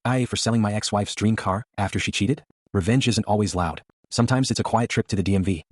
For selling my ex-wife's dream car after she cheated? Revenge isn't always loud. Sometimes it's a quiet trip to the DMV.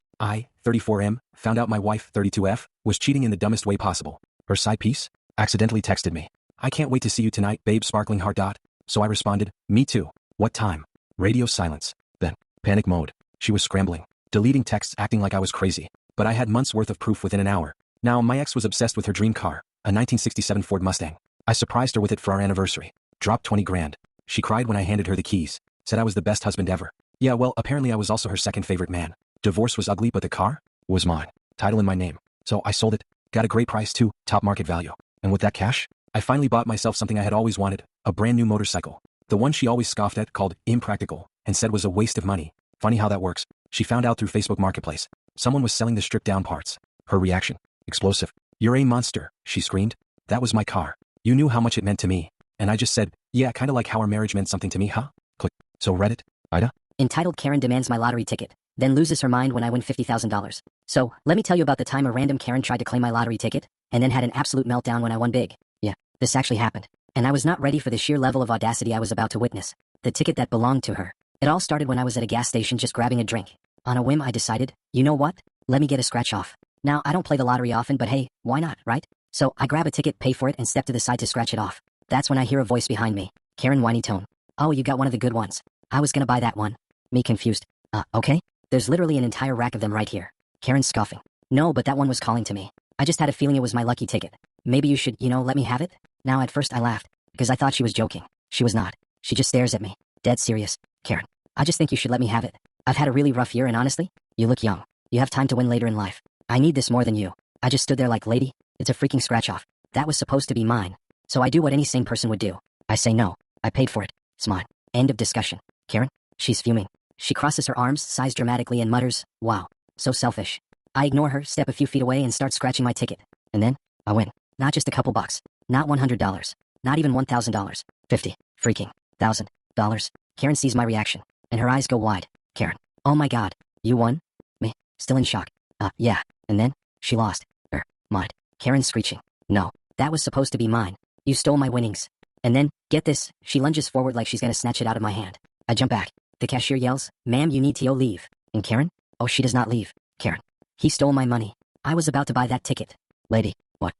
34M, found out my wife, 32F, was cheating in the dumbest way possible. Her side piece accidentally texted me. I can't wait to see you tonight, babe, sparkling heart dot. So I responded, me too. What time? Radio silence. Then, panic mode. She was scrambling, deleting texts, acting like I was crazy. But I had months worth of proof within an hour. Now, my ex was obsessed with her dream car, a 1967 Ford Mustang. I surprised her with it for our anniversary. Dropped 20 grand. She cried when I handed her the keys. Said I was the best husband ever. Yeah, well, apparently I was also her second favorite man. Divorce was ugly, but the car was mine. Title in my name. So I sold it. Got a great price too, top market value. And with that cash, I finally bought myself something I had always wanted, a brand new motorcycle. The one she always scoffed at, called impractical, and said was a waste of money. Funny how that works. She found out through Facebook Marketplace. Someone was selling the stripped down parts. Her reaction? Explosive. You're a monster, she screamed. That was my car. You knew how much it meant to me. And I just said, yeah, kinda like how our marriage meant something to me, huh? Click. So Reddit? AITA? Entitled Karen demands my lottery ticket, then loses her mind when I win $50,000. So, let me tell you about the time a random Karen tried to claim my lottery ticket, and then had an absolute meltdown when I won big. Yeah, this actually happened. And I was not ready for the sheer level of audacity I was about to witness. The ticket that belonged to her. It all started when I was at a gas station just grabbing a drink. On a whim I decided, you know what? Let me get a scratch off. Now, I don't play the lottery often, but hey, why not, right? So, I grab a ticket, pay for it, and step to the side to scratch it off. That's when I hear a voice behind me. Karen, whiny tone. Oh, you got one of the good ones. I was gonna buy that one. Me confused. Okay? There's literally an entire rack of them right here. Karen scoffing. No, but that one was calling to me. I just had a feeling it was my lucky ticket. Maybe you should, let me have it? Now at first I laughed, because I thought she was joking. She was not. She just stares at me. Dead serious. Karen, I just think you should let me have it. I've had a really rough year and honestly, you look young. You have time to win later in life. I need this more than you. I just stood there like, lady, it's a freaking scratch off. That was supposed to be mine. So I do what any sane person would do. I say no. I paid for it. Smile. End of discussion. Karen? She's fuming. She crosses her arms, sighs dramatically, and mutters, wow, so selfish. I ignore her, step a few feet away, and start scratching my ticket. And then, I win. Not just a couple bucks. Not $100. Not even $1,000. 50. Freaking. $1,000. Karen sees my reaction, and her eyes go wide. Karen. Oh my god. You won? Me. Still in shock. Yeah. And then, she lost. Mind. Karen screeching. No. That was supposed to be mine. You stole my winnings. And then, get this, she lunges forward like she's gonna snatch it out of my hand. I jump back. The cashier yells, ma'am, you need to leave. And Karen? Oh, she does not leave. Karen. He stole my money. I was about to buy that ticket. Lady. What?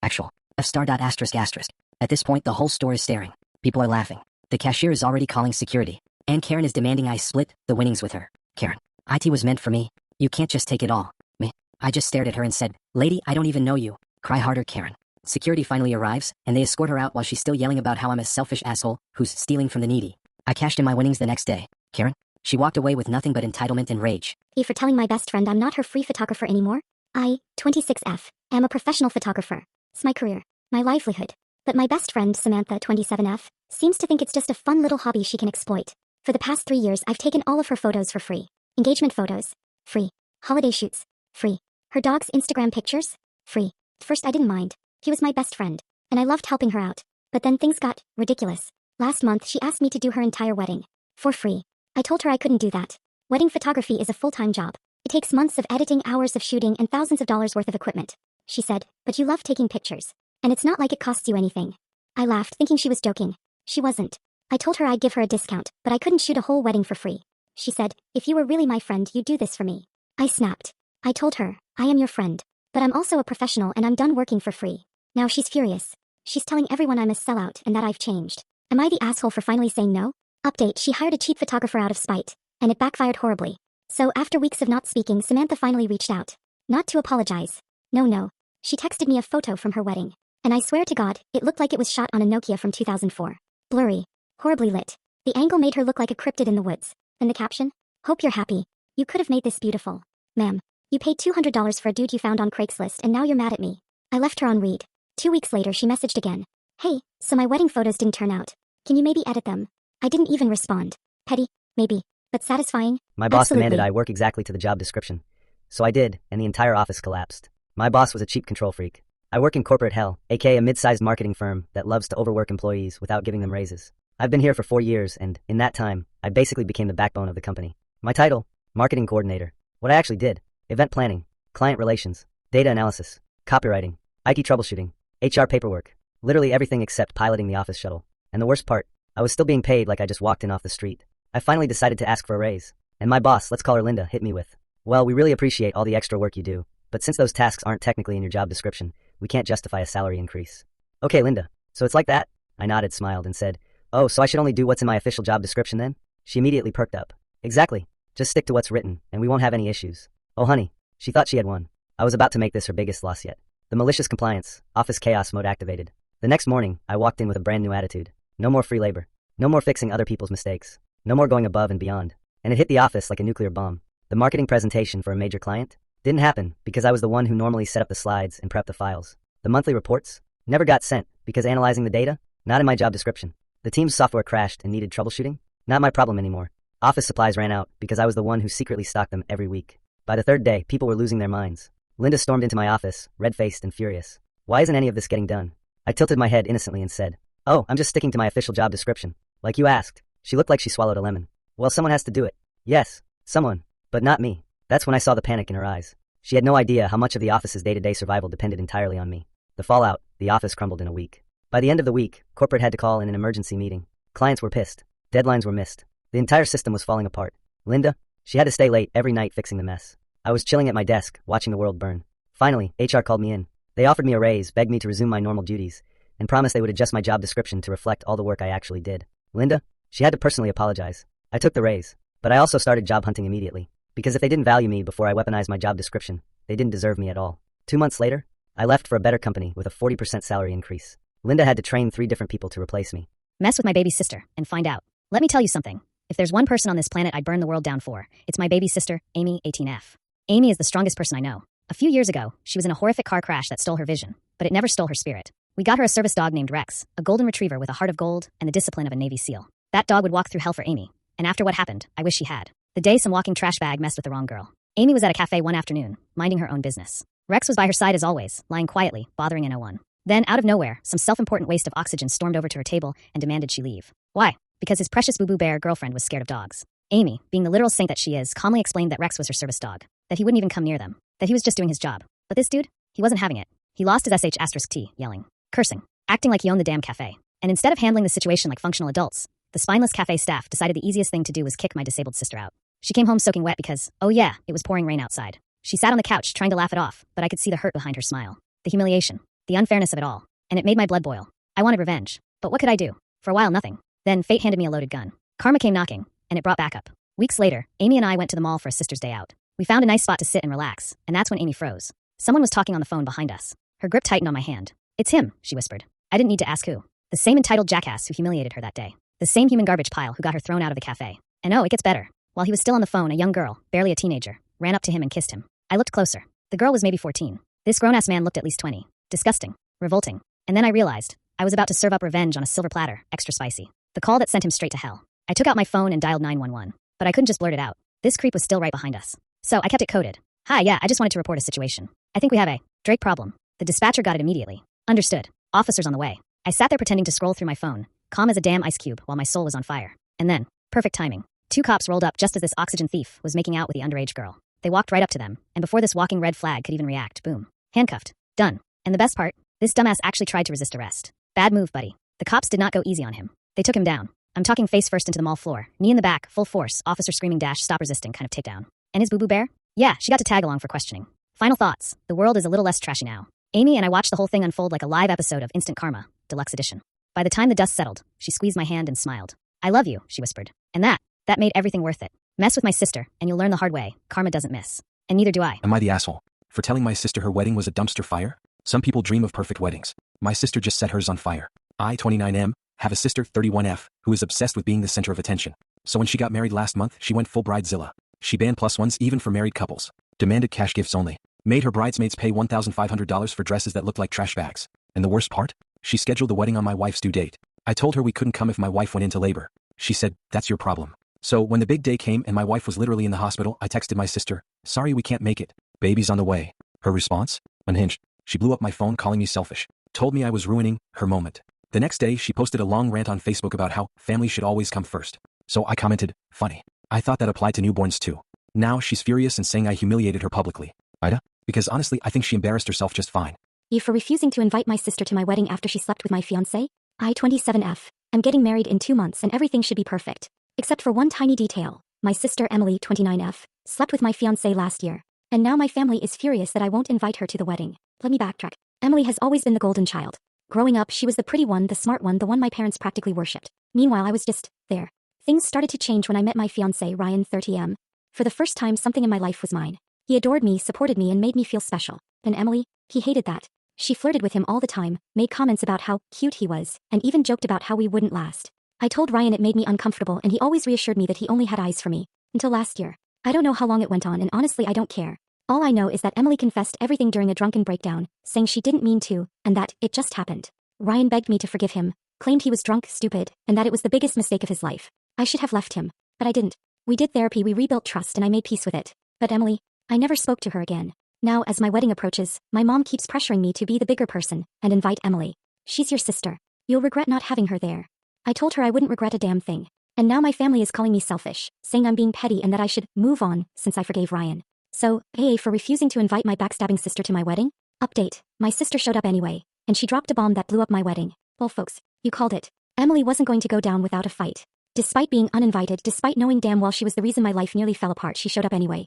Actual. F***. At this point, the whole store is staring. People are laughing. The cashier is already calling security. And Karen is demanding I split the winnings with her. Karen. IT was meant for me. You can't just take it all. Me. I just stared at her and said, lady, I don't even know you. Cry harder, Karen. Security finally arrives, and they escort her out while she's still yelling about how I'm a selfish asshole who's stealing from the needy. I cashed in my winnings the next day. Karen? She walked away with nothing but entitlement and rage. For telling my best friend I'm not her free photographer anymore. I, 26F, am a professional photographer. It's my career, my livelihood. But my best friend, Samantha, 27F, seems to think it's just a fun little hobby she can exploit. For the past 3 years, I've taken all of her photos for free. Engagement photos, free. Holiday shoots, free. Her dog's Instagram pictures, free. At first I didn't mind. He was my best friend, and I loved helping her out. But then things got ridiculous. Last month, she asked me to do her entire wedding. For free. I told her I couldn't do that. Wedding photography is a full-time job. It takes months of editing, hours of shooting, and thousands of dollars worth of equipment. She said, but you love taking pictures. And it's not like it costs you anything. I laughed, thinking she was joking. She wasn't. I told her I'd give her a discount, but I couldn't shoot a whole wedding for free. She said, if you were really my friend, you'd do this for me. I snapped. I told her, I am your friend. But I'm also a professional and I'm done working for free. Now she's furious. She's telling everyone I'm a sellout and that I've changed. Am I the asshole for finally saying no? Update, she hired a cheap photographer out of spite. And it backfired horribly. So after weeks of not speaking, Samantha finally reached out. Not to apologize. No. She texted me a photo from her wedding. And I swear to God, it looked like it was shot on a Nokia from 2004. Blurry. Horribly lit. The angle made her look like a cryptid in the woods. And the caption? Hope you're happy. You could have made this beautiful. Ma'am. You paid $200 for a dude you found on Craigslist and now you're mad at me. I left her on read. 2 weeks later she messaged again. Hey, so my wedding photos didn't turn out. Can you maybe edit them? I didn't even respond. Petty, maybe, but satisfying. My boss Absolutely. demanded I work exactly to the job description. So I did, and the entire office collapsed. My boss was a cheap control freak. I work in corporate hell, aka a mid-sized marketing firm that loves to overwork employees without giving them raises. I've been here for 4 years, and in that time, I basically became the backbone of the company. My title, marketing coordinator. What I actually did, event planning, client relations, data analysis, copywriting, IT troubleshooting, HR paperwork, literally everything except piloting the office shuttle. And the worst part, I was still being paid like I just walked in off the street. I finally decided to ask for a raise. And my boss, let's call her Linda, hit me with, "Well, we really appreciate all the extra work you do, but since those tasks aren't technically in your job description, we can't justify a salary increase." "Okay, Linda, so it's like that?" I nodded, smiled, and said, "Oh, so I should only do what's in my official job description then?" She immediately perked up. "Exactly. Just stick to what's written, and we won't have any issues." Oh honey, she thought she had won. I was about to make this her biggest loss yet. The malicious compliance, office chaos mode activated. The next morning, I walked in with a brand new attitude. No more free labor. No more fixing other people's mistakes. No more going above and beyond. And it hit the office like a nuclear bomb. The marketing presentation for a major client didn't happen because I was the one who normally set up the slides and prepped the files. The monthly reports never got sent because analyzing the data, not in my job description. The team's software crashed and needed troubleshooting, not my problem anymore. Office supplies ran out because I was the one who secretly stocked them every week. By the third day, people were losing their minds. Linda stormed into my office, red-faced and furious. "Why isn't any of this getting done?" I tilted my head innocently and said, "Oh, I'm just sticking to my official job description. Like you asked." She looked like she swallowed a lemon. "Well, someone has to do it." "Yes, someone, but not me." That's when I saw the panic in her eyes. She had no idea how much of the office's day-to-day survival depended entirely on me. The fallout, the office crumbled in a week. By the end of the week, corporate had to call in an emergency meeting. Clients were pissed. Deadlines were missed. The entire system was falling apart. Linda, she had to stay late every night fixing the mess. I was chilling at my desk, watching the world burn. Finally, HR called me in. They offered me a raise, begged me to resume my normal duties, and promised they would adjust my job description to reflect all the work I actually did. Linda, she had to personally apologize. I took the raise, but I also started job hunting immediately, because if they didn't value me before I weaponized my job description, they didn't deserve me at all. 2 months later, I left for a better company with a 40% salary increase. Linda had to train 3 different people to replace me. Mess with my baby sister and find out. Let me tell you something. If there's one person on this planet I'd burn the world down for, it's my baby sister, Amy, 18F. Amy is the strongest person I know. A few years ago, she was in a horrific car crash that stole her vision, but it never stole her spirit. We got her a service dog named Rex, a golden retriever with a heart of gold and the discipline of a Navy SEAL. That dog would walk through hell for Amy, and after what happened, I wish she had. The day some walking trash bag messed with the wrong girl. Amy was at a cafe one afternoon, minding her own business. Rex was by her side as always, lying quietly, bothering in one. Then, out of nowhere, some self-important waste of oxygen stormed over to her table and demanded she leave. Why? Because his precious boo-boo bear girlfriend was scared of dogs. Amy, being the literal saint that she is, calmly explained that Rex was her service dog, that he wouldn't even come near them, that he was just doing his job. But this dude, he wasn't having it. He lost his sh*t, yelling, cursing, acting like he owned the damn cafe. And instead of handling the situation like functional adults, the spineless cafe staff decided the easiest thing to do was kick my disabled sister out. She came home soaking wet because, oh yeah, it was pouring rain outside. She sat on the couch trying to laugh it off, but I could see the hurt behind her smile. The humiliation, the unfairness of it all. And it made my blood boil. I wanted revenge. But what could I do? For a while, nothing. Then fate handed me a loaded gun. Karma came knocking, and it brought backup. Weeks later, Amy and I went to the mall for a sister's day out. We found a nice spot to sit and relax, and that's when Amy froze. Someone was talking on the phone behind us. Her grip tightened on my hand. "It's him," she whispered. I didn't need to ask who. The same entitled jackass who humiliated her that day. The same human garbage pile who got her thrown out of the cafe. And oh, it gets better. While he was still on the phone, a young girl, barely a teenager, ran up to him and kissed him. I looked closer. The girl was maybe 14. This grown-ass man looked at least 20. Disgusting. Revolting. And then I realized I was about to serve up revenge on a silver platter, extra spicy. The call that sent him straight to hell. I took out my phone and dialed 911, but I couldn't just blurt it out. This creep was still right behind us. So I kept it coded. "Hi, yeah, I just wanted to report a situation. I think we have a Drake problem." The dispatcher got it immediately. "Understood. Officers on the way." I sat there pretending to scroll through my phone, calm as a damn ice cube while my soul was on fire. And then, perfect timing. 2 cops rolled up just as this oxygen thief was making out with the underage girl. They walked right up to them, and before this walking red flag could even react, boom. Handcuffed. Done. And the best part? This dumbass actually tried to resist arrest. Bad move, buddy. The cops did not go easy on him. They took him down. I'm talking face first into the mall floor, knee in the back, full force, officer screaming dash, stop resisting kind of takedown. And his boo-boo bear? Yeah, she got to tag along for questioning. Final thoughts. The world is a little less trashy now. Amy and I watched the whole thing unfold like a live episode of Instant Karma, Deluxe Edition. By the time the dust settled, she squeezed my hand and smiled. "I love you," she whispered. And that made everything worth it. Mess with my sister, and you'll learn the hard way. Karma doesn't miss. And neither do I. Am I the asshole for telling my sister her wedding was a dumpster fire? Some people dream of perfect weddings. My sister just set hers on fire. I, 29M, have a sister, 31F, who is obsessed with being the center of attention. So when she got married last month, she went full bridezilla. She banned +1s even for married couples. Demanded cash gifts only. Made her bridesmaids pay $1,500 for dresses that looked like trash bags. And the worst part? She scheduled the wedding on my wife's due date. I told her we couldn't come if my wife went into labor. She said, "That's your problem." So when the big day came and my wife was literally in the hospital, I texted my sister, "Sorry, we can't make it. Baby's on the way." Her response? Unhinged. She blew up my phone calling me selfish. Told me I was ruining her moment. The next day, she posted a long rant on Facebook about how family should always come first. So I commented, "Funny. I thought that applied to newborns too." Now she's furious and saying I humiliated her publicly. AITA? Because honestly, I think she embarrassed herself just fine. You for refusing to invite my sister to my wedding after she slept with my fiancé? I, 27F. I'm getting married in 2 months and everything should be perfect. Except for one tiny detail. My sister Emily, 29F, slept with my fiancé last year. And now my family is furious that I won't invite her to the wedding. Let me backtrack. Emily has always been the golden child. Growing up, she was the pretty one, the smart one, the one my parents practically worshipped. Meanwhile, I was just there. Things started to change when I met my fiancé, Ryan, 30M. For the first time, something in my life was mine. He adored me, supported me, and made me feel special. And Emily, he hated that. She flirted with him all the time, made comments about how cute he was, and even joked about how we wouldn't last. I told Ryan it made me uncomfortable, and he always reassured me that he only had eyes for me. Until last year. I don't know how long it went on, and honestly I don't care. All I know is that Emily confessed everything during a drunken breakdown, saying she didn't mean to, and that it just happened. Ryan begged me to forgive him, claimed he was drunk, stupid, and that it was the biggest mistake of his life. I should have left him. But I didn't. We did therapy, we rebuilt trust, and I made peace with it. But Emily, I never spoke to her again. Now, as my wedding approaches, my mom keeps pressuring me to be the bigger person and invite Emily. She's your sister. You'll regret not having her there. I told her I wouldn't regret a damn thing. And now my family is calling me selfish, saying I'm being petty and that I should move on since I forgave Ryan. So, AA for refusing to invite my backstabbing sister to my wedding? Update, my sister showed up anyway, and she dropped a bomb that blew up my wedding. Well folks, you called it. Emily wasn't going to go down without a fight. Despite being uninvited, despite knowing damn well she was the reason my life nearly fell apart, she showed up anyway.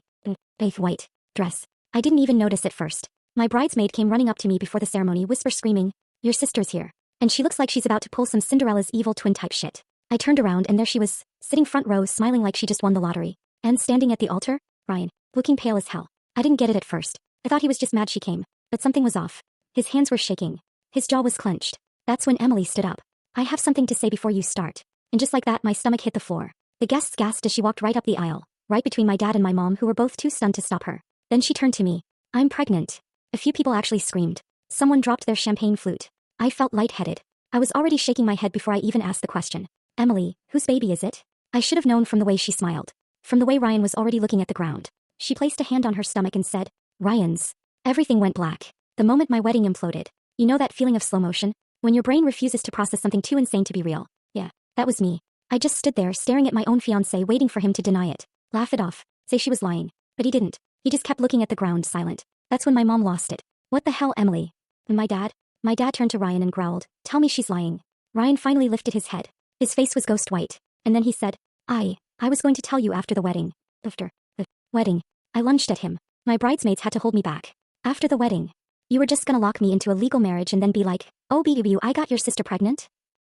Faith white dress. I didn't even notice at first. My bridesmaid came running up to me before the ceremony, whisper screaming, "Your sister's here. And she looks like she's about to pull some Cinderella's evil twin type shit." I turned around and there she was, sitting front row, smiling like she just won the lottery. And standing at the altar, Ryan, looking pale as hell. I didn't get it at first. I thought he was just mad she came. But something was off. His hands were shaking. His jaw was clenched. That's when Emily stood up. "I have something to say before you start." And just like that, my stomach hit the floor. The guests gasped as she walked right up the aisle, right between my dad and my mom, who were both too stunned to stop her. Then she turned to me. "I'm pregnant." A few people actually screamed. Someone dropped their champagne flute. I felt lightheaded. I was already shaking my head before I even asked the question. "Emily, whose baby is it?" I should have known from the way she smiled. From the way Ryan was already looking at the ground. She placed a hand on her stomach and said, "Ryan's." Everything went black. The moment my wedding imploded. You know that feeling of slow motion? When your brain refuses to process something too insane to be real. Yeah, that was me. I just stood there staring at my own fiancé, waiting for him to deny it. Laugh it off. Say she was lying. But he didn't. He just kept looking at the ground, silent. That's when my mom lost it. "What the hell, Emily?" "And my dad?" My dad turned to Ryan and growled, "Tell me she's lying." Ryan finally lifted his head. His face was ghost white. And then he said, I was going to tell you after the wedding." After the wedding. I lunged at him. My bridesmaids had to hold me back. "After the wedding? You were just gonna lock me into a legal marriage and then be like, 'Oh, BW, I got your sister pregnant?'"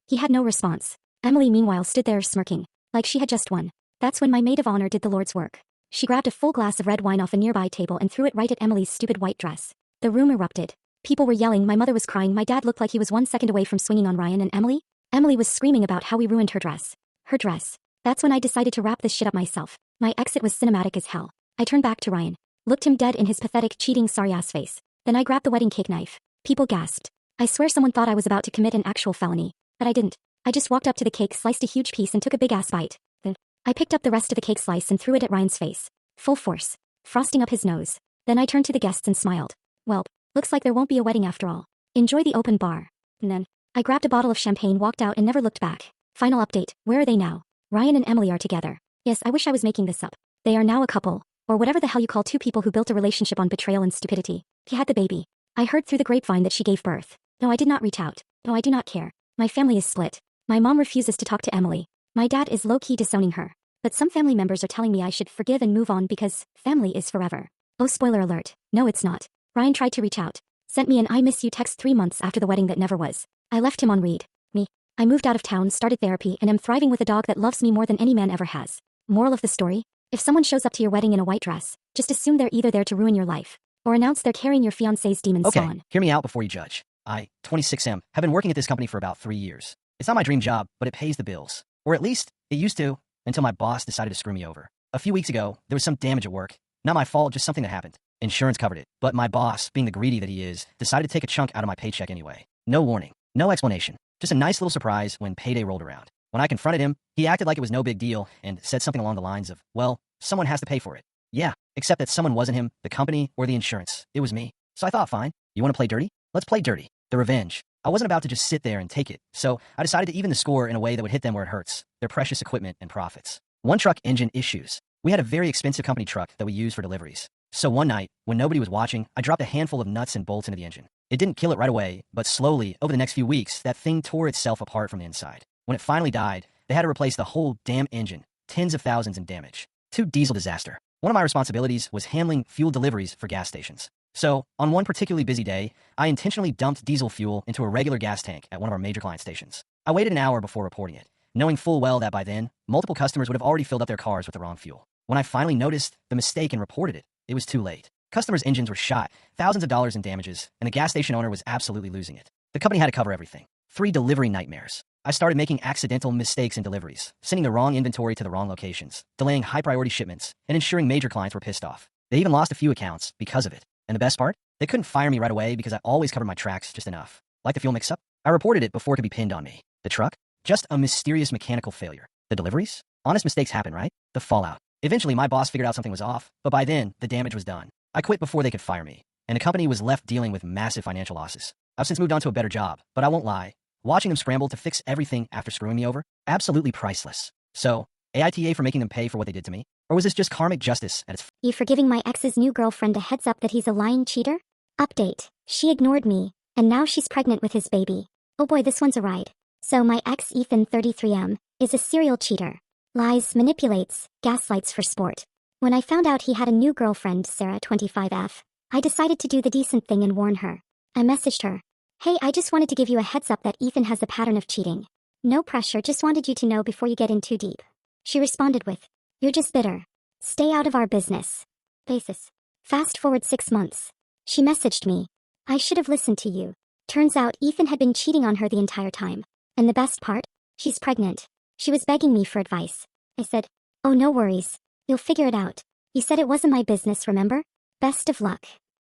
He had no response. Emily meanwhile stood there smirking, like she had just won. That's when my maid of honor did the Lord's work. She grabbed a full glass of red wine off a nearby table and threw it right at Emily's stupid white dress. The room erupted. People were yelling, my mother was crying, my dad looked like he was 1 second away from swinging on Ryan, and Emily? Emily was screaming about how we ruined her dress. Her dress. That's when I decided to wrap this shit up myself. My exit was cinematic as hell. I turned back to Ryan. Looked him dead in his pathetic, cheating, sorry-ass face. Then I grabbed the wedding cake knife. People gasped. I swear someone thought I was about to commit an actual felony. But I didn't. I just walked up to the cake, sliced a huge piece, and took a big-ass bite. Then I picked up the rest of the cake slice and threw it at Ryan's face. Full force. Frosting up his nose. Then I turned to the guests and smiled. "Well, looks like there won't be a wedding after all. Enjoy the open bar." And then I grabbed a bottle of champagne, walked out, and never looked back. Final update. Where are they now? Ryan and Emily are together. Yes, I wish I was making this up. They are now a couple. Or whatever the hell you call two people who built a relationship on betrayal and stupidity. He had the baby. I heard through the grapevine that she gave birth. No, I did not reach out. No, I do not care. My family is split. My mom refuses to talk to Emily. My dad is low-key disowning her. But some family members are telling me I should forgive and move on because family is forever. Oh, spoiler alert. No, it's not. Ryan tried to reach out. Sent me an "I miss you" text 3 months after the wedding that never was. I left him on read. Me. I moved out of town, started therapy, and am thriving with a dog that loves me more than any man ever has. Moral of the story? If someone shows up to your wedding in a white dress, just assume they're either there to ruin your life, or announce they're carrying your fiancé's demon spawn. Okay, hear me out before you judge. I, 26M, have been working at this company for about 3 years. It's not my dream job, but it pays the bills. Or at least, it used to, until my boss decided to screw me over. A few weeks ago, there was some damage at work. Not my fault, just something that happened. Insurance covered it, but my boss, being the greedy that he is, decided to take a chunk out of my paycheck anyway. No warning, no explanation, just a nice little surprise when payday rolled around. When I confronted him, he acted like it was no big deal and said something along the lines of, well, someone has to pay for it. Yeah, except that someone wasn't him, the company, or the insurance. It was me. So I thought, fine, you want to play dirty? Let's play dirty. The revenge. I wasn't about to just sit there and take it, so I decided to even the score in a way that would hit them where it hurts, their precious equipment and profits. One truck engine issues. We had a very expensive company truck that we used for deliveries. So one night, when nobody was watching, I dropped a handful of nuts and bolts into the engine. It didn't kill it right away, but slowly, over the next few weeks, that thing tore itself apart from the inside. When it finally died, they had to replace the whole damn engine, tens of thousands in damage. 2. Diesel disaster. One of my responsibilities was handling fuel deliveries for gas stations. So, on one particularly busy day, I intentionally dumped diesel fuel into a regular gas tank at one of our major client stations. I waited an hour before reporting it, knowing full well that by then, multiple customers would have already filled up their cars with the wrong fuel. When I finally noticed the mistake and reported it, it was too late. Customers' engines were shot, thousands of dollars in damages, and the gas station owner was absolutely losing it. The company had to cover everything. 3. Delivery nightmares. I started making accidental mistakes in deliveries, sending the wrong inventory to the wrong locations, delaying high-priority shipments, and ensuring major clients were pissed off. They even lost a few accounts because of it. And the best part? They couldn't fire me right away because I always covered my tracks just enough. Like the fuel mix-up? I reported it before it could be pinned on me. The truck? Just a mysterious mechanical failure. The deliveries? Honest mistakes happen, right? The fallout. Eventually, my boss figured out something was off, but by then, the damage was done. I quit before they could fire me, and the company was left dealing with massive financial losses. I've since moved on to a better job, but I won't lie. Watching them scramble to fix everything after screwing me over? Absolutely priceless. So, AITA for making them pay for what they did to me? Or was this just karmic justice at its You for giving my ex's new girlfriend a heads up that he's a lying cheater? Update. She ignored me, and now she's pregnant with his baby. Oh boy, this one's a ride. So my ex Ethan 33M is a serial cheater. Lies, manipulates, gaslights for sport. When I found out he had a new girlfriend, Sarah 25F, I decided to do the decent thing and warn her. I messaged her. Hey, I just wanted to give you a heads up that Ethan has a pattern of cheating. No pressure, just wanted you to know before you get in too deep. She responded with, you're just bitter. Stay out of our business. Basis. Fast forward 6 months. She messaged me. I should have listened to you. Turns out Ethan had been cheating on her the entire time. And the best part? She's pregnant. She was begging me for advice. I said, oh, no worries. You'll figure it out. You said it wasn't my business, remember? Best of luck.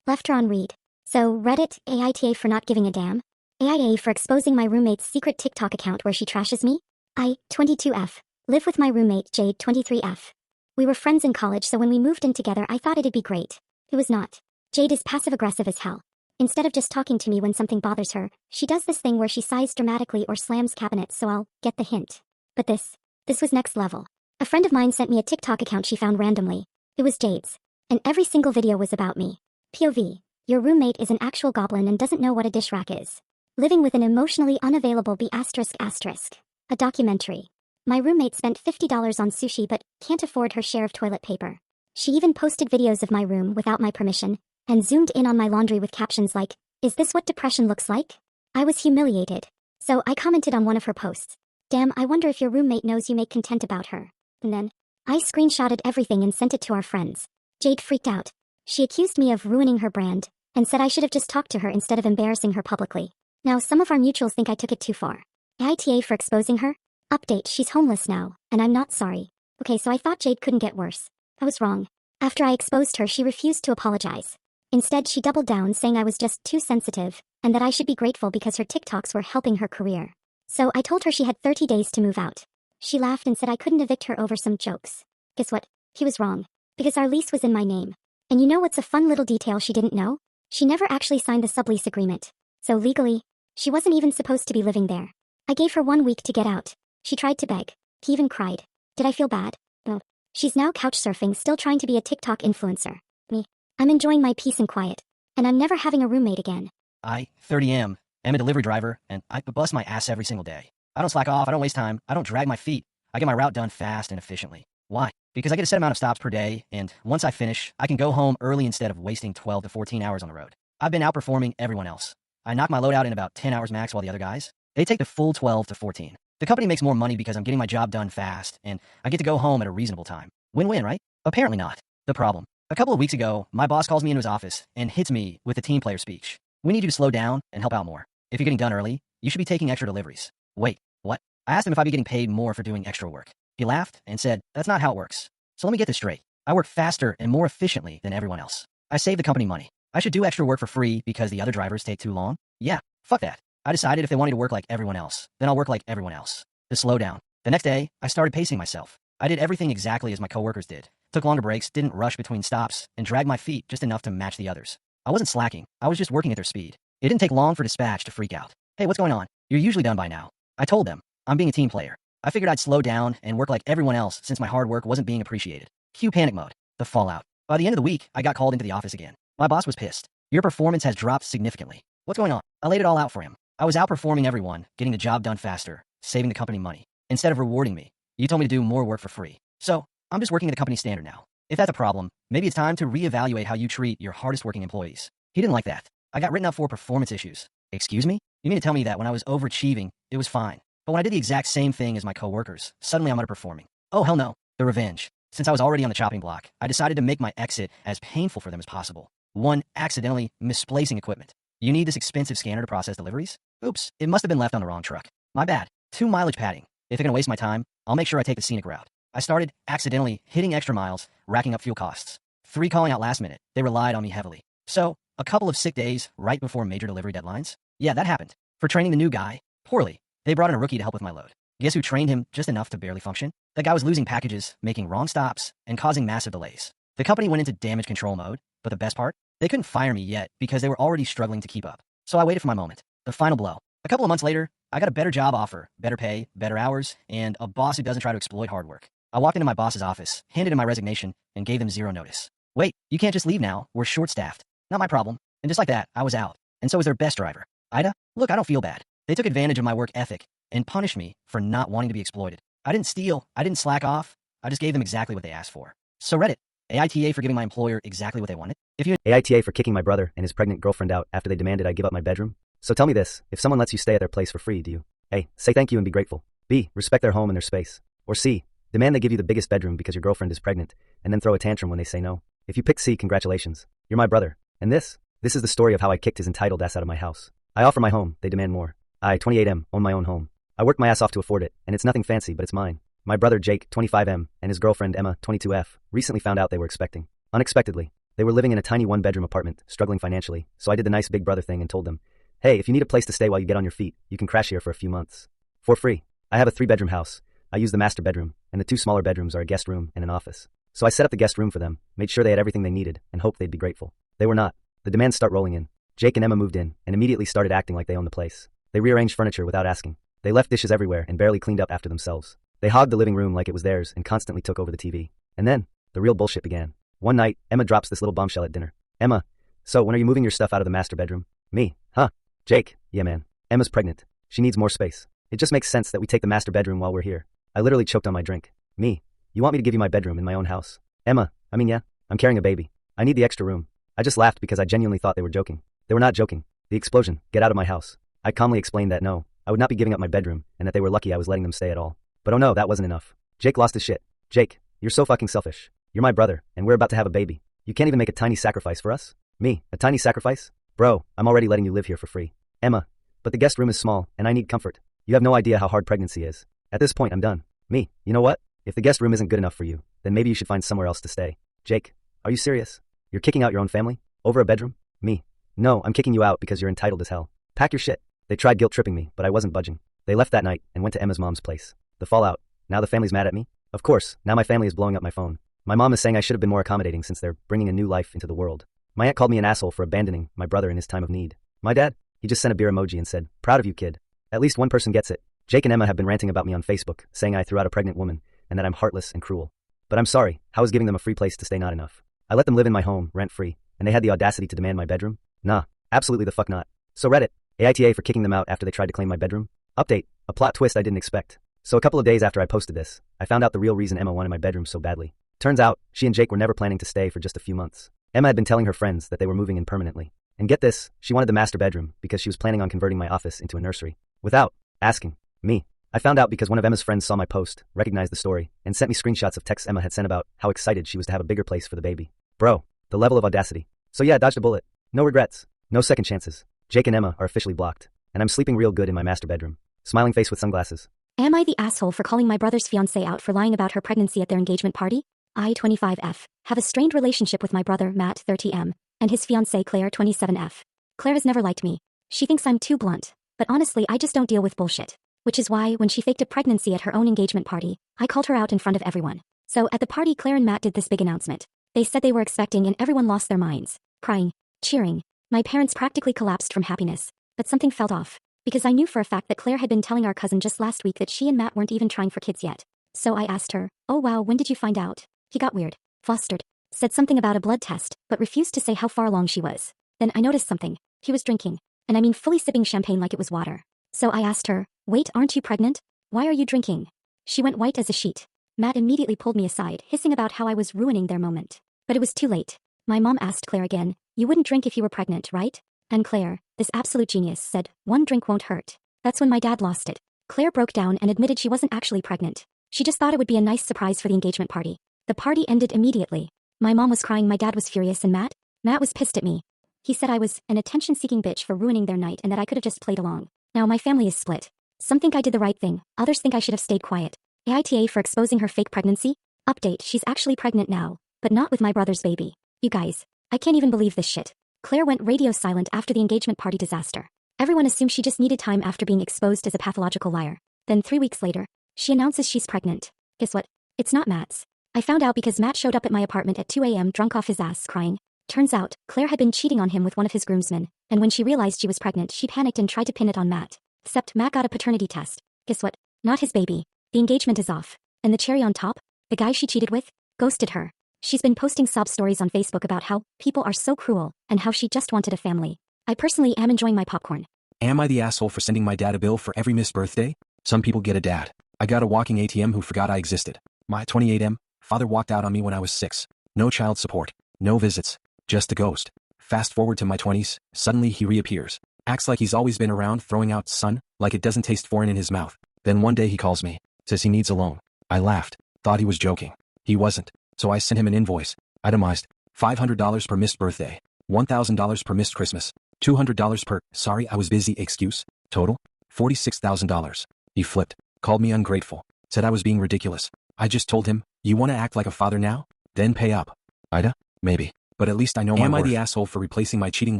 Left her on read. So, Reddit, AITA for not giving a damn? AIA for exposing my roommate's secret TikTok account where she trashes me? I, 22F, live with my roommate Jade, 23F. We were friends in college, so when we moved in together I thought it'd be great. It was not. Jade is passive-aggressive as hell. Instead of just talking to me when something bothers her, she does this thing where she sighs dramatically or slams cabinets, so I'll get the hint. But this was next level. A friend of mine sent me a TikTok account she found randomly. It was Jade's. And every single video was about me. POV. Your roommate is an actual goblin and doesn't know what a dish rack is. Living with an emotionally unavailable B*****. A documentary. My roommate spent $50 on sushi but can't afford her share of toilet paper. She even posted videos of my room without my permission, and zoomed in on my laundry with captions like, is this what depression looks like? I was humiliated. So I commented on one of her posts. Damn, I wonder if your roommate knows you make content about her. And then, I screenshotted everything and sent it to our friends. Jade freaked out. She accused me of ruining her brand, and said I should have just talked to her instead of embarrassing her publicly. Now some of our mutuals think I took it too far. AITA for exposing her? Update, she's homeless now, and I'm not sorry. Okay, so I thought Jade couldn't get worse. I was wrong. After I exposed her, she refused to apologize. Instead, she doubled down saying I was just too sensitive, and that I should be grateful because her TikToks were helping her career. So I told her she had 30 days to move out. She laughed and said I couldn't evict her over some jokes. Guess what? He was wrong. Because our lease was in my name. And you know what's a fun little detail she didn't know? She never actually signed the sublease agreement. So legally, she wasn't even supposed to be living there. I gave her 1 week to get out. She tried to beg. He even cried. Did I feel bad? No. She's now couch surfing, still trying to be a TikTok influencer. Me. I'm enjoying my peace and quiet. And I'm never having a roommate again. I, 30M, am a delivery driver, and I bust my ass every single day. I don't slack off, I don't waste time, I don't drag my feet. I get my route done fast and efficiently. Why? Because I get a set amount of stops per day, and once I finish, I can go home early instead of wasting 12 to 14 hours on the road. I've been outperforming everyone else. I knock my load out in about 10 hours max while the other guys, they take the full 12 to 14. The company makes more money because I'm getting my job done fast, and I get to go home at a reasonable time. Win-win, right? Apparently not. The problem. A couple of weeks ago, my boss calls me into his office and hits me with a team player speech. We need you to slow down and help out more. If you're getting done early, you should be taking extra deliveries. Wait, what? I asked him if I'd be getting paid more for doing extra work. He laughed and said, that's not how it works. So let me get this straight. I work faster and more efficiently than everyone else. I save the company money. I should do extra work for free because the other drivers take too long? Yeah, fuck that. I decided if they wanted to work like everyone else, then I'll work like everyone else. To slow down. The next day, I started pacing myself. I did everything exactly as my coworkers did. Took longer breaks, didn't rush between stops, and dragged my feet just enough to match the others. I wasn't slacking. I was just working at their speed. It didn't take long for dispatch to freak out. Hey, what's going on? You're usually done by now. I told them. I'm being a team player. I figured I'd slow down and work like everyone else since my hard work wasn't being appreciated. Cue panic mode. The fallout. By the end of the week, I got called into the office again. My boss was pissed. Your performance has dropped significantly. What's going on? I laid it all out for him. I was outperforming everyone, getting the job done faster, saving the company money. Instead of rewarding me, you told me to do more work for free. So, I'm just working at the company standard now. If that's a problem, maybe it's time to reevaluate how you treat your hardest working employees. He didn't like that. I got written up for performance issues. Excuse me? You mean to tell me that when I was overachieving, it was fine, but when I did the exact same thing as my coworkers, suddenly I'm underperforming? Oh, hell no. The revenge. Since I was already on the chopping block, I decided to make my exit as painful for them as possible. 1. Accidentally misplacing equipment. You need this expensive scanner to process deliveries? Oops, it must have been left on the wrong truck. My bad. 2. Mileage padding. If they're gonna waste my time, I'll make sure I take the scenic route. I started accidentally hitting extra miles, racking up fuel costs. 3. Calling out last minute. They relied on me heavily. So, a couple of sick days right before major delivery deadlines? Yeah, that happened. For training the new guy, poorly, they brought in a rookie to help with my load. Guess who trained him just enough to barely function? That guy was losing packages, making wrong stops, and causing massive delays. The company went into damage control mode, but the best part? They couldn't fire me yet because they were already struggling to keep up. So I waited for my moment. The final blow. A couple of months later, I got a better job offer, better pay, better hours, and a boss who doesn't try to exploit hard work. I walked into my boss's office, handed in my resignation, and gave them 0 notice. Wait, you can't just leave now. We're short-staffed. Not my problem. And just like that, I was out. And so was their best driver. AITA? Look, I don't feel bad. They took advantage of my work ethic and punished me for not wanting to be exploited. I didn't steal. I didn't slack off. I just gave them exactly what they asked for. So Reddit, AITA for giving my employer exactly what they wanted. If you AITA for kicking my brother and his pregnant girlfriend out after they demanded I give up my bedroom. So tell me this, if someone lets you stay at their place for free, do you A. Say thank you and be grateful. B. Respect their home and their space. Or C. Demand they give you the biggest bedroom because your girlfriend is pregnant, and then throw a tantrum when they say no. If you pick C, congratulations. You're my brother. And this is the story of how I kicked his entitled ass out of my house. I offer my home, they demand more. I, 28M, own my own home. I worked my ass off to afford it, and it's nothing fancy, but it's mine. My brother Jake, 25M, and his girlfriend Emma, 22F, recently found out they were expecting. Unexpectedly. They were living in a tiny 1-bedroom apartment, struggling financially, so I did the nice big brother thing and told them, hey, if you need a place to stay while you get on your feet, you can crash here for a few months. For free. I have a 3-bedroom house. I use the master bedroom, and the 2 smaller bedrooms are a guest room and an office. So I set up the guest room for them, made sure they had everything they needed, and hoped they'd be grateful. They were not. The demands start rolling in. Jake and Emma moved in, and immediately started acting like they owned the place. They rearranged furniture without asking. They left dishes everywhere and barely cleaned up after themselves. They hogged the living room like it was theirs and constantly took over the TV. And then, the real bullshit began. One night, Emma drops this little bombshell at dinner. Emma, so when are you moving your stuff out of the master bedroom? Me, huh? Jake, yeah man. Emma's pregnant. She needs more space. It just makes sense that we take the master bedroom while we're here. I literally choked on my drink. Me, you want me to give you my bedroom in my own house? Emma, yeah, I'm carrying a baby. I need the extra room. I just laughed because I genuinely thought they were joking. They were not joking. The explosion, get out of my house. I calmly explained that no, I would not be giving up my bedroom and that they were lucky I was letting them stay at all. But oh no, that wasn't enough. Jake lost his shit. Jake, you're so fucking selfish. You're my brother, and we're about to have a baby. You can't even make a tiny sacrifice for us? Me, a tiny sacrifice? Bro, I'm already letting you live here for free. Emma, but the guest room is small, and I need comfort. You have no idea how hard pregnancy is. At this point, I'm done. Me, you know what? If the guest room isn't good enough for you, then maybe you should find somewhere else to stay. Jake, are you serious? You're kicking out your own family? Over a bedroom? Me. No, I'm kicking you out because you're entitled as hell. Pack your shit. They tried guilt-tripping me, but I wasn't budging. They left that night and went to Emma's mom's place. The fallout. Now the family's mad at me? Of course, now my family is blowing up my phone. My mom is saying I should have been more accommodating since they're bringing a new life into the world. My aunt called me an asshole for abandoning my brother in his time of need. My dad? He just sent a beer emoji and said, proud of you, kid. At least one person gets it. Jake and Emma have been ranting about me on Facebook, saying I threw out a pregnant woman, and that I'm heartless and cruel. But I'm sorry, how is giving them a free place to stay not enough? I let them live in my home, rent-free, and they had the audacity to demand my bedroom? Nah, absolutely the fuck not. So Reddit, AITA for kicking them out after they tried to claim my bedroom? Update, a plot twist I didn't expect. So a couple of days after I posted this, I found out the real reason Emma wanted my bedroom so badly. Turns out, she and Jake were never planning to stay for just a few months. Emma had been telling her friends that they were moving in permanently. And get this, she wanted the master bedroom because she was planning on converting my office into a nursery. Without asking me. I found out because one of Emma's friends saw my post, recognized the story, and sent me screenshots of texts Emma had sent about how excited she was to have a bigger place for the baby. Bro, the level of audacity. So yeah, dodged a bullet. No regrets. No second chances. Jake and Emma are officially blocked. And I'm sleeping real good in my master bedroom. Smiling face with sunglasses. Am I the asshole for calling my brother's fiancée out for lying about her pregnancy at their engagement party? I, 25F, have a strained relationship with my brother, Matt, 30M, and his fiancée, Claire, 27F. Claire has never liked me. She thinks I'm too blunt. But honestly, I just don't deal with bullshit. Which is why, when she faked a pregnancy at her own engagement party, I called her out in front of everyone. So at the party, Claire and Matt did this big announcement. They said they were expecting and everyone lost their minds. Crying. Cheering. My parents practically collapsed from happiness. But something felt off. Because I knew for a fact that Claire had been telling our cousin just last week that she and Matt weren't even trying for kids yet. So I asked her, oh wow, when did you find out? He got weird. Flustered. Said something about a blood test, but refused to say how far along she was. Then I noticed something. He was drinking. And I mean fully sipping champagne like it was water. So I asked her, Wait, aren't you pregnant? Why are you drinking? She went white as a sheet. Matt immediately pulled me aside, hissing about how I was ruining their moment. But it was too late. My mom asked Claire again, "You wouldn't drink if you were pregnant, right?" And Claire, this absolute genius, said, "One drink won't hurt." That's when my dad lost it. Claire broke down and admitted she wasn't actually pregnant. She just thought it would be a nice surprise for the engagement party. The party ended immediately. My mom was crying, my dad was furious, and Matt was pissed at me. He said I was an attention-seeking bitch for ruining their night and that I could have just played along. Now my family is split. Some think I did the right thing, others think I should have stayed quiet. AITA for exposing her fake pregnancy? Update, she's actually pregnant now, but not with my brother's baby. You guys, I can't even believe this shit. Claire went radio silent after the engagement party disaster. Everyone assumed she just needed time after being exposed as a pathological liar. Then 3 weeks later, she announces she's pregnant. Guess what? It's not Matt's. I found out because Matt showed up at my apartment at 2 a.m. drunk off his ass, crying. Turns out, Claire had been cheating on him with one of his groomsmen, and when she realized she was pregnant, she panicked and tried to pin it on Matt. Except Matt got a paternity test. Guess what? Not his baby. The engagement is off. And the cherry on top? The guy she cheated with? Ghosted her. She's been posting sob stories on Facebook about how people are so cruel and how she just wanted a family. I personally am enjoying my popcorn. Am I the asshole for sending my dad a bill for every missed birthday? Some people get a dad. I got a walking ATM who forgot I existed. My 28M father walked out on me when I was 6. No child support. No visits. Just a ghost. Fast forward to my 20s, suddenly he reappears. Acts like he's always been around, throwing out "son," like it doesn't taste foreign in his mouth. Then one day he calls me, says he needs a loan. I laughed, thought he was joking. He wasn't, so I sent him an invoice, itemized, $500 per missed birthday, $1,000 per missed Christmas, $200 per, sorry I was busy excuse, total, $46,000. He flipped, called me ungrateful, said I was being ridiculous. I just told him, you want to act like a father now? Then pay up. AITA? Maybe. But at least I know my worth. Am I the asshole for replacing my cheating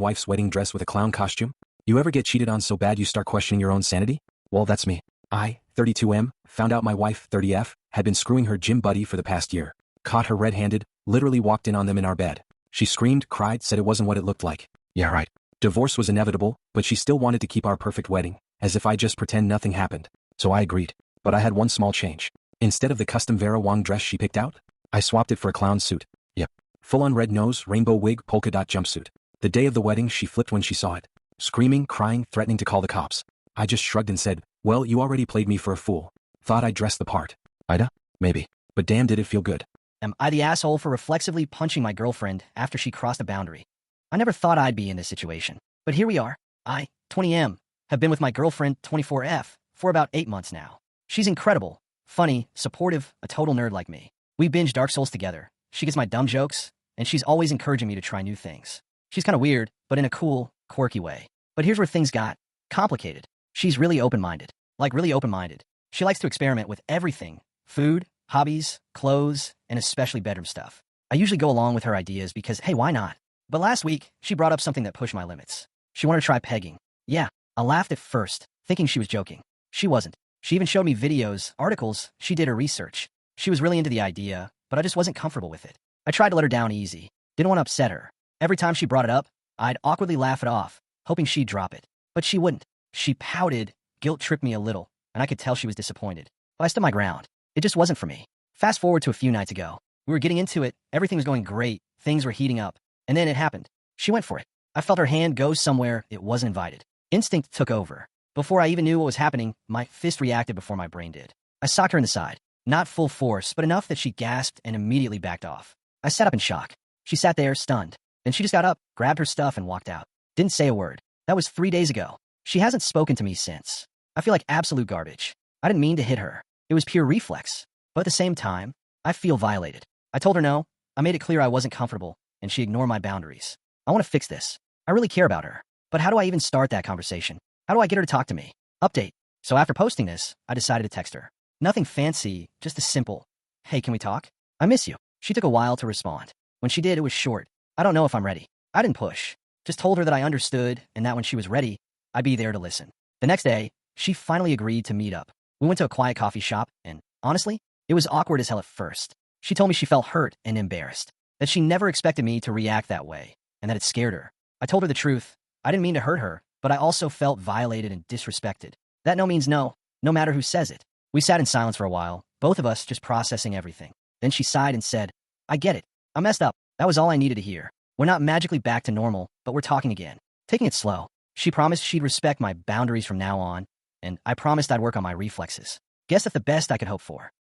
wife's wedding dress with a clown costume? You ever get cheated on so bad you start questioning your own sanity? Well, that's me. I, 32M, found out my wife, 30F, had been screwing her gym buddy for the past year. Caught her red-handed, literally walked in on them in our bed. She screamed, cried, said it wasn't what it looked like. Yeah, right. Divorce was inevitable, but she still wanted to keep our perfect wedding, as if I just pretend nothing happened. So I agreed. But I had one small change. Instead of the custom Vera Wang dress she picked out, I swapped it for a clown suit. Yep. Full-on red nose, rainbow wig, polka dot jumpsuit. The day of the wedding she flipped when she saw it. Screaming, crying, threatening to call the cops. I just shrugged and said, well, you already played me for a fool. Thought I'd dress the part. AITA? Maybe. But damn did it feel good. Am I the asshole for reflexively punching my girlfriend after she crossed a boundary? I never thought I'd be in this situation. But here we are. I, 20M, have been with my girlfriend, 24F, for about 8 months now. She's incredible, funny, supportive, a total nerd like me. We binge Dark Souls together. She gets my dumb jokes, and she's always encouraging me to try new things. She's kind of weird, but in a cool, quirky way. But here's where things got complicated. She's really open-minded. Like really open-minded. She likes to experiment with everything. Food, hobbies, clothes, and especially bedroom stuff. I usually go along with her ideas because, hey, why not? But last week, she brought up something that pushed my limits. She wanted to try pegging. Yeah, I laughed at first, thinking she was joking. She wasn't. She even showed me videos, articles, she did her research. She was really into the idea, but I just wasn't comfortable with it. I tried to let her down easy. Didn't want to upset her. Every time she brought it up, I'd awkwardly laugh it off, hoping she'd drop it. But she wouldn't. She pouted, guilt-tripped me a little, and I could tell she was disappointed. But I stood my ground. It just wasn't for me. Fast forward to a few nights ago. We were getting into it, everything was going great, things were heating up, and then it happened. She went for it. I felt her hand go somewhere it wasn't invited. Instinct took over. Before I even knew what was happening, my fist reacted before my brain did. I socked her in the side. Not full force, but enough that she gasped and immediately backed off. I sat up in shock. She sat there, stunned. Then she just got up, grabbed her stuff, and walked out. Didn't say a word. That was 3 days ago. She hasn't spoken to me since. I feel like absolute garbage. I didn't mean to hit her. It was pure reflex. But at the same time, I feel violated. I told her no. I made it clear I wasn't comfortable, and she ignored my boundaries. I want to fix this. I really care about her. But how do I even start that conversation? How do I get her to talk to me? Update. So after posting this, I decided to text her. Nothing fancy, just a simple, hey, can we talk? I miss you. She took a while to respond. When she did, it was short. I don't know if I'm ready. I didn't push. Just told her that I understood and that when she was ready, I'd be there to listen. The next day, she finally agreed to meet up. We went to a quiet coffee shop, and honestly, it was awkward as hell at first. She told me she felt hurt and embarrassed, that she never expected me to react that way, and that it scared her. I told her the truth. I didn't mean to hurt her, but I also felt violated and disrespected. That no means no, no matter who says it. We sat in silence for a while, both of us just processing everything. Then she sighed and said, I get it. I messed up. That was all I needed to hear. We're not magically back to normal, but we're talking again. Taking it slow. She promised she'd respect my boundaries from now on, and I promised I'd work on my reflexes. Guess that's the best I could hope for.